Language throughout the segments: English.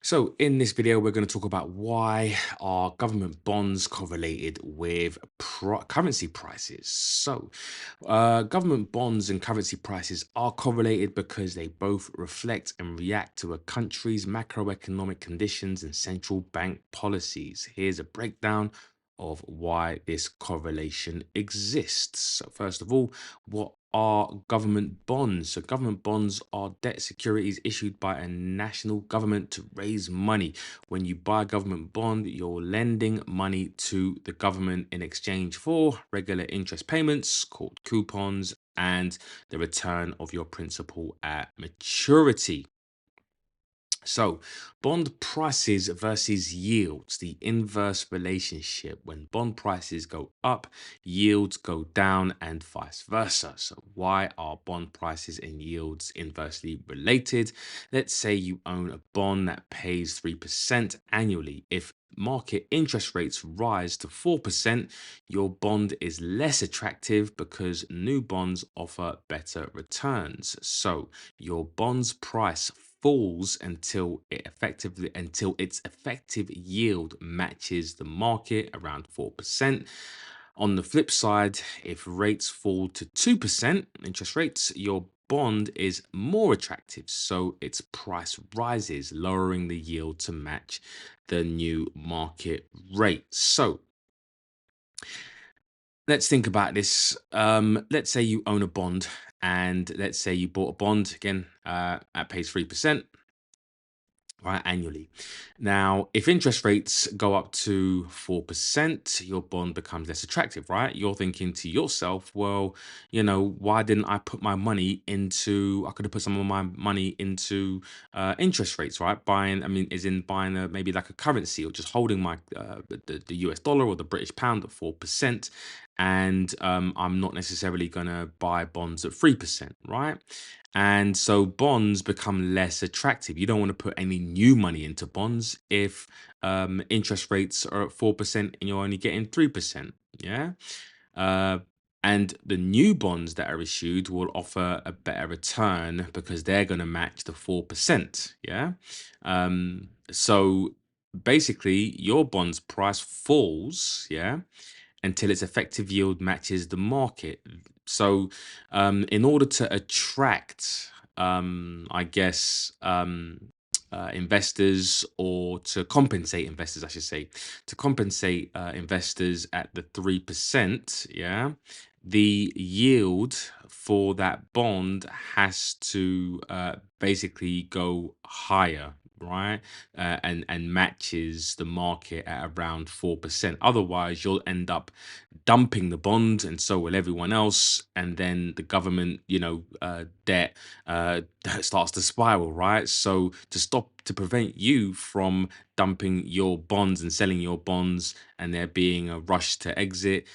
So in this video, we're going to talk about why are government bonds correlated with currency prices. Government bonds and currency prices are correlated because they both reflect and react to a country's macroeconomic conditions and central bank policies. Here's a breakdown of why this correlation exists. So first of all, what are government bonds? So, government bonds are debt securities issued by a national government to raise money. When you buy a government bond, you're lending money to the government in exchange for regular interest payments called coupons and the return of your principal at maturity. So, bond prices versus yields, the inverse relationship. When bond prices go up, yields go down, and vice versa. So, why are bond prices and yields inversely related? Let's say you own a bond that pays 3% annually. If market interest rates rise to 4%, your bond is less attractive because new bonds offer better returns. So, your bond's price falls until its effective yield matches the market around 4%. On the flip side, if rates fall to 2% interest rates, your bond is more attractive, so its price rises, lowering the yield to match the new market rate. So let's think about this. Let's say you own a bond, and let's say you bought a bond again at pays 3%, right, annually. Now, if interest rates go up to 4%, your bond becomes less attractive, right? You're thinking to yourself, well, why didn't I put my money into, I could have put some of my money into interest rates, right? Buying, I mean, is in buying maybe like a currency or just holding my, the US dollar or the British pound at 4%. And I'm not necessarily going to buy bonds at 3%, right? And so bonds become less attractive. You don't want to put any new money into bonds if interest rates are at 4% and you're only getting 3%. Yeah. Uh, and the new bonds that are issued will offer a better return because they're going to match the 4%. Yeah. So basically, your bond's price falls. Yeah, until its effective yield matches the market. So, in order to attract, I guess, investors, or to compensate investors, I should say, to compensate investors at the 3%, yeah, the yield for that bond has to basically go higher, right? And matches the market at around 4%. Otherwise, you'll end up dumping the bond, and so will everyone else. And then the government, debt starts to spiral, right? So to prevent you from dumping your bonds and selling your bonds, and there being a rush to exit,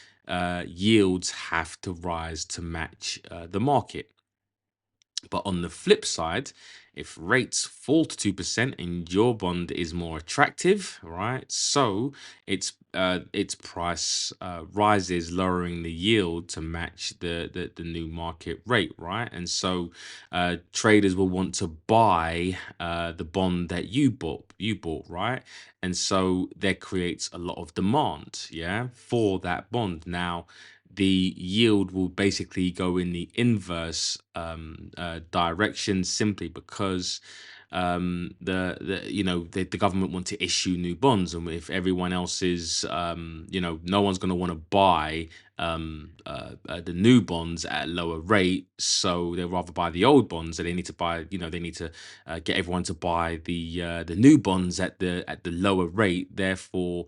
yields have to rise to match the market. But on the flip side, if rates fall to 2% and your bond is more attractive, right? So its price rises, lowering the yield to match the new market rate, right? And so traders will want to buy the bond that you bought, right? And so there creates a lot of demand, yeah, for that bond. Now, the yield will basically go in the inverse direction, simply because the government want to issue new bonds, and if everyone else is, no one's going to want to buy the new bonds at a lower rate, so they'll rather buy the old bonds. And they need to buy, they need to get everyone to buy the new bonds at the lower rate. Therefore,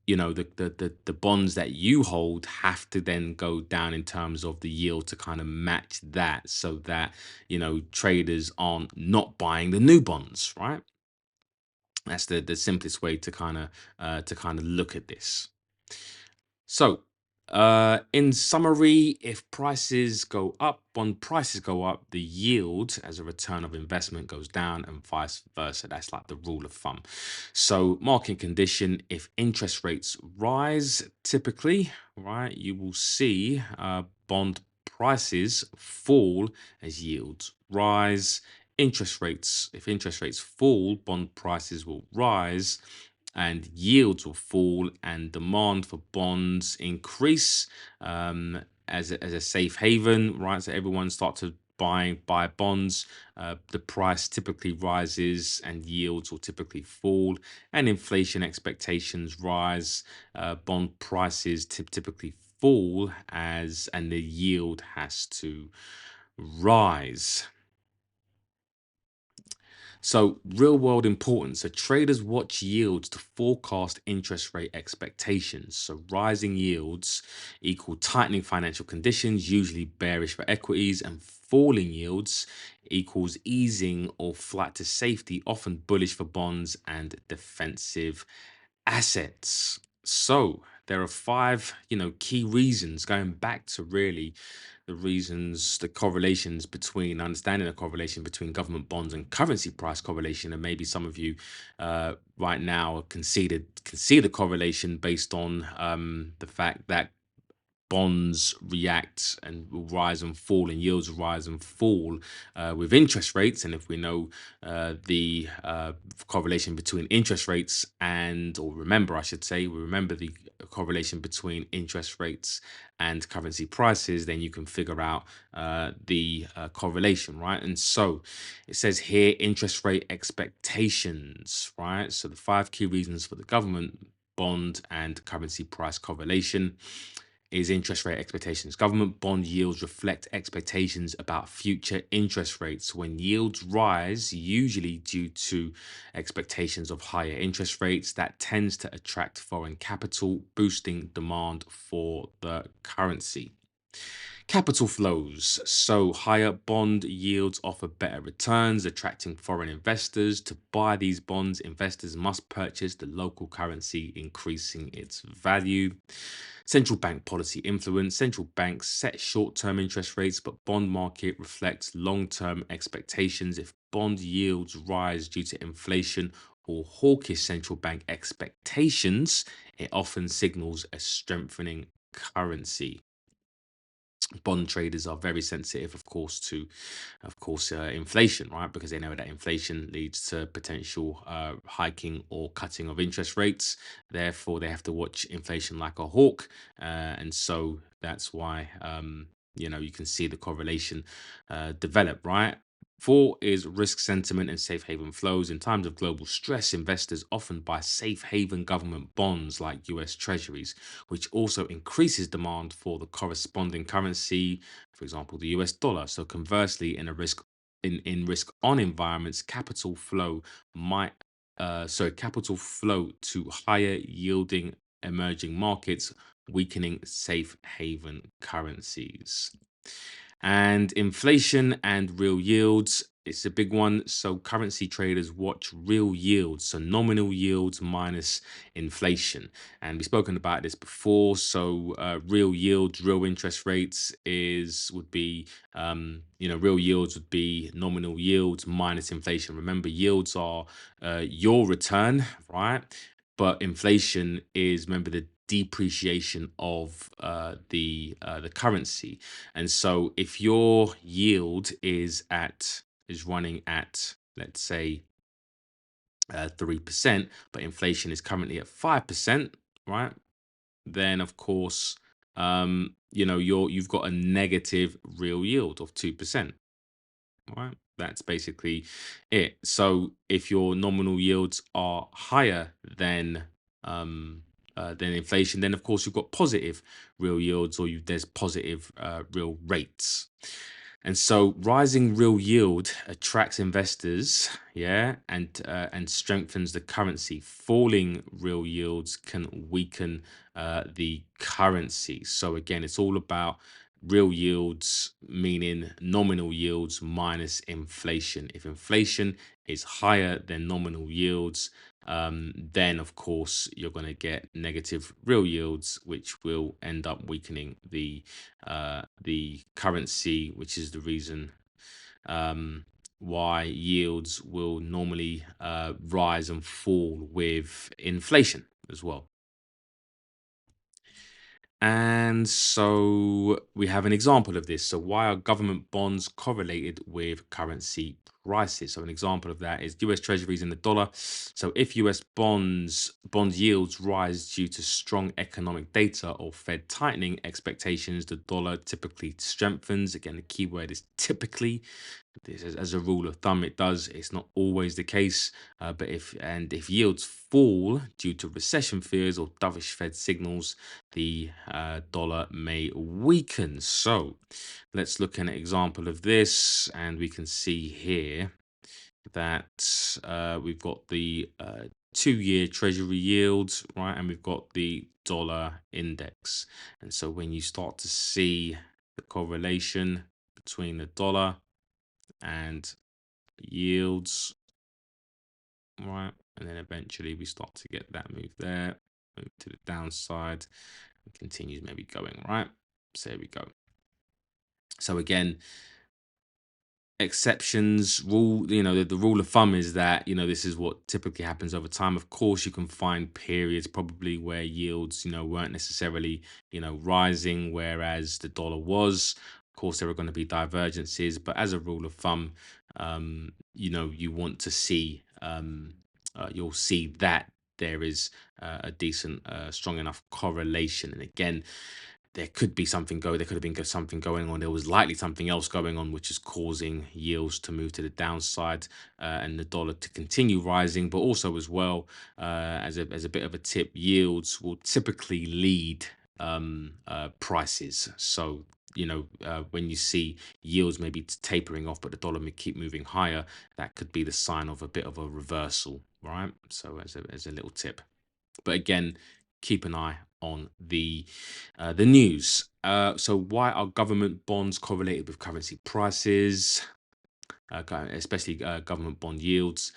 the bonds that you hold have to then go down in terms of the yield to kind of match that, so that traders aren't not buying the new bonds, right? That's the simplest way to kind of look at this. So, in summary, if prices go up, bond prices go up, the yield as a return of investment goes down, and vice versa. That's like the rule of thumb. So, market condition: if interest rates rise, typically, right, you will see bond prices fall as yields rise. interest rates. If interest rates fall, bond prices will rise and yields will fall and demand for bonds increase as a safe haven, right? So everyone starts to buy bonds. The price typically rises and yields will typically fall, and inflation expectations rise. Bond prices typically fall as and the yield has to rise. So, real world importance. So, traders watch yields to forecast interest rate expectations. So, rising yields equal tightening financial conditions, usually bearish for equities, and falling yields equals easing or flight to safety, often bullish for bonds and defensive assets. So, there are five, key reasons going back to really the reasons, the correlations between understanding the correlation between government bonds and currency price correlation. And maybe some of you right now can see the correlation based on the fact that bonds react and will rise and fall, and yields rise and fall with interest rates. And if we know the correlation between interest rates or remember, I should say, we remember the correlation between interest rates and currency prices, then you can figure out the correlation, right? And so it says here interest rate expectations, right? So the five key reasons for the government bond and currency price correlation is interest rate expectations. Government bond yields reflect expectations about future interest rates. When yields rise, usually due to expectations of higher interest rates, that tends to attract foreign capital, boosting demand for the currency. Capital flows. So, higher bond yields offer better returns, attracting foreign investors. To buy these bonds, investors must purchase the local currency, increasing its value. Central bank policy influence. Central banks set short term interest rates, but bond market reflects long term expectations. If bond yields rise due to inflation or hawkish central bank expectations, it often signals a strengthening currency. Bond traders are very sensitive, of course, inflation, right? Because they know that inflation leads to potential hiking or cutting of interest rates. Therefore, they have to watch inflation like a hawk, and so that's why you can see the correlation develop, right? Four is risk sentiment and safe haven flows. In times of global stress, investors often buy safe haven government bonds like US Treasuries, which also increases demand for the corresponding currency, for example, the US dollar. So conversely, in risk on environments, capital flow to higher yielding emerging markets, weakening safe haven currencies. And inflation and real yields, it's a big one. So currency traders watch real yields, so nominal yields minus inflation. And we've spoken about this before. So real yields, real interest rates real yields would be nominal yields minus inflation. Remember, yields are your return, right? But inflation is, remember, the depreciation of the currency. And so if your yield is running at, let's say, 3%, but inflation is currently at 5%, right? Then of course, you've got a negative real yield of 2%. Right. That's basically it. So if your nominal yields are higher than inflation, then of course you've got positive real yields, or there's positive real rates. And so rising real yield attracts investors, yeah, and strengthens the currency. Falling real yields can weaken the currency. So again, it's all about real yields, meaning nominal yields minus inflation. If inflation is higher than nominal yields, then of course you're going to get negative real yields, which will end up weakening the currency, which is the reason why yields will normally rise and fall with inflation as well. And so we have an example of this. So, why are government bonds correlated with currency prices. So an example of that is US Treasuries in the dollar. So if US bond yields rise due to strong economic data or Fed tightening expectations, the dollar typically strengthens. Again, the key word is typically. This is, as a rule of thumb, it does. It's not always the case, but if yields fall due to recession fears or dovish Fed signals, the dollar may weaken. So let's look at an example of this, and we can see here that we've got the 2-year Treasury yields, right, and we've got the dollar index. And so when you start to see the correlation between the dollar and yields, right? And then eventually we start to get that move there, move to the downside, and continues maybe going, right? So there we go. So again, exceptions rule, the rule of thumb is that this is what typically happens over time. Of course, you can find periods probably where yields weren't necessarily rising, whereas the dollar was. Of course, there are going to be divergences, but as a rule of thumb, you want to see you'll see that there is a decent strong enough correlation. And again, there could have been something going on. There was likely something else going on, which is causing yields to move to the downside, and the dollar to continue rising. But also, as well, as a bit of a tip, yields will typically lead prices. So when you see yields maybe tapering off, but the dollar may keep moving higher, that could be the sign of a bit of a reversal, right? So as a little tip. But again, keep an eye on the news. So why are government bonds correlated with currency prices? Especially government bond yields.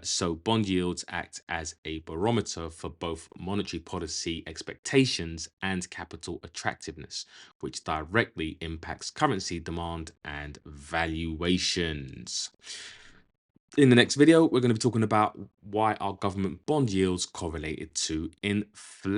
So bond yields act as a barometer for both monetary policy expectations and capital attractiveness, which directly impacts currency demand and valuations. In the next video, we're going to be talking about why are government bond yields correlated to inflation.